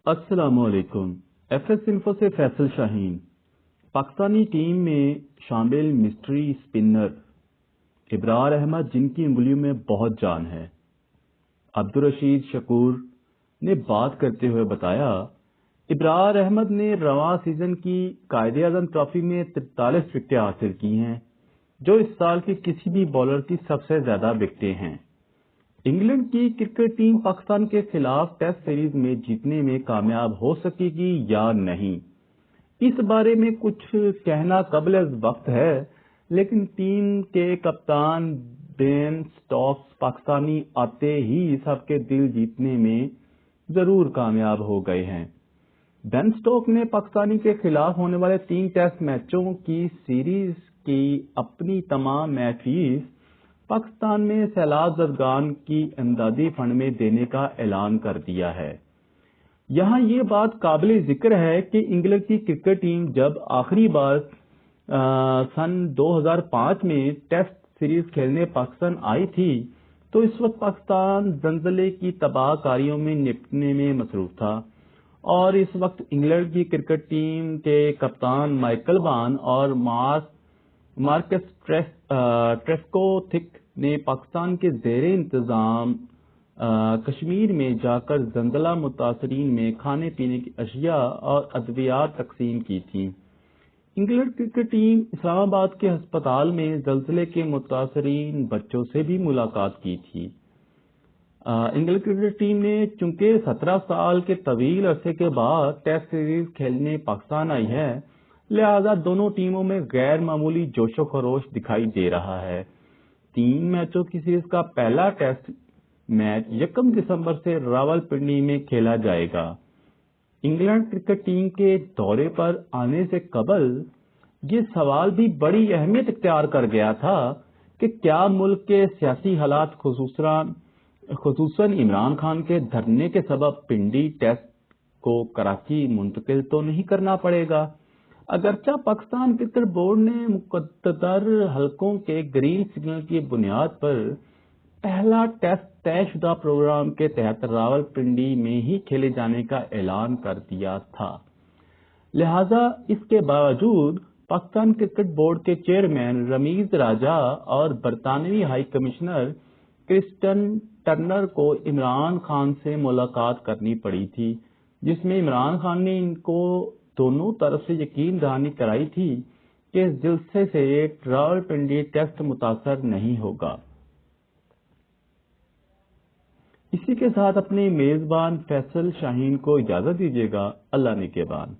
السلام علیکم۔ F S info سے فیصل شاہین۔ پاکستانی ٹیم میں شامل مسٹری اسپنر ابرار احمد، جن کی انگلیوں میں بہت جان ہے، عبدالرشید شکور نے بات کرتے ہوئے بتایا، ابرار احمد نے رواں سیزن کی قائد اعظم ٹرافی میں 43 وکٹیں حاصل کی ہیں، جو اس سال کے کسی بھی بالر کی سب سے زیادہ وکٹیں ہیں۔ انگلینڈ کی کرکٹ ٹیم پاکستان کے خلاف ٹیسٹ سیریز میں جیتنے میں کامیاب ہو سکے گی یا نہیں، اس بارے میں کچھ کہنا قبل از وقت ہے، لیکن ٹیم کے کپتان بین سٹوکس پاکستانی آتے ہی سب کے دل جیتنے میں ضرور کامیاب ہو گئے ہیں۔ بین سٹوک نے پاکستانی کے خلاف ہونے والے 3 ٹیسٹ میچوں کی سیریز کی اپنی تمام میچ فیس پاکستان میں سیلاب زدگان کی امدادی فنڈ میں دینے کا اعلان کر دیا ہے۔ یہاں یہ بات قابل ذکر ہے کہ انگلینڈ کی کرکٹ ٹیم جب آخری بار سن 2005 میں ٹیسٹ سیریز کھیلنے پاکستان آئی تھی تو اس وقت پاکستان زلزلے کی تباہ کاریوں میں نپٹنے میں مصروف تھا، اور اس وقت انگلینڈ کی کرکٹ ٹیم کے کپتان مائیکل وان اور مارکس ٹریسکوتھک نے پاکستان کے زیر انتظام کشمیر میں جا کر زلزلہ متاثرین میں کھانے پینے کی اشیاء اور ادویات تقسیم کی تھیں۔ انگلینڈ کرکٹ ٹیم اسلام آباد کے ہسپتال میں زلزلے کے متاثرین بچوں سے بھی ملاقات کی تھی۔ انگلینڈ کرکٹ ٹیم نے چونکہ 17 سال کے طویل عرصے کے بعد ٹیسٹ سیریز کھیلنے پاکستان آئی ہے، لہذا دونوں ٹیموں میں غیر معمولی جوش و خروش دکھائی دے رہا ہے۔ 3 میچوں کی سیریز کا پہلا ٹیسٹ میچ 1 دسمبر سے راولپنڈی میں کھیلا جائے گا۔ انگلینڈ کرکٹ ٹیم کے دورے پر آنے سے قبل یہ سوال بھی بڑی اہمیت اختیار کر گیا تھا کہ کیا ملک کے سیاسی حالات خصوصاً عمران خان کے دھرنے کے سبب پنڈی ٹیسٹ کو کراچی منتقل تو نہیں کرنا پڑے گا۔ اگرچہ پاکستان کرکٹ بورڈ نے مقتدر حلقوں کے گرین سگنل کی بنیاد پر پہلا ٹیسٹ طے شدہ پروگرام کے تحت راولپنڈی میں ہی کھیلے جانے کا اعلان کر دیا تھا، لہذا اس کے باوجود پاکستان کرکٹ بورڈ کے چیئرمین رمیز راجہ اور برطانوی ہائی کمشنر کرسٹن ٹرنر کو عمران خان سے ملاقات کرنی پڑی تھی، جس میں عمران خان نے ان کو دونوں طرف سے یقین دہانی کرائی تھی کہ اس جلسے سے راولپنڈی ٹیسٹ متاثر نہیں ہوگا۔ اسی کے ساتھ اپنے میزبان فیصل شاہین کو اجازت دیجیے گا۔ اللہ نگہبان۔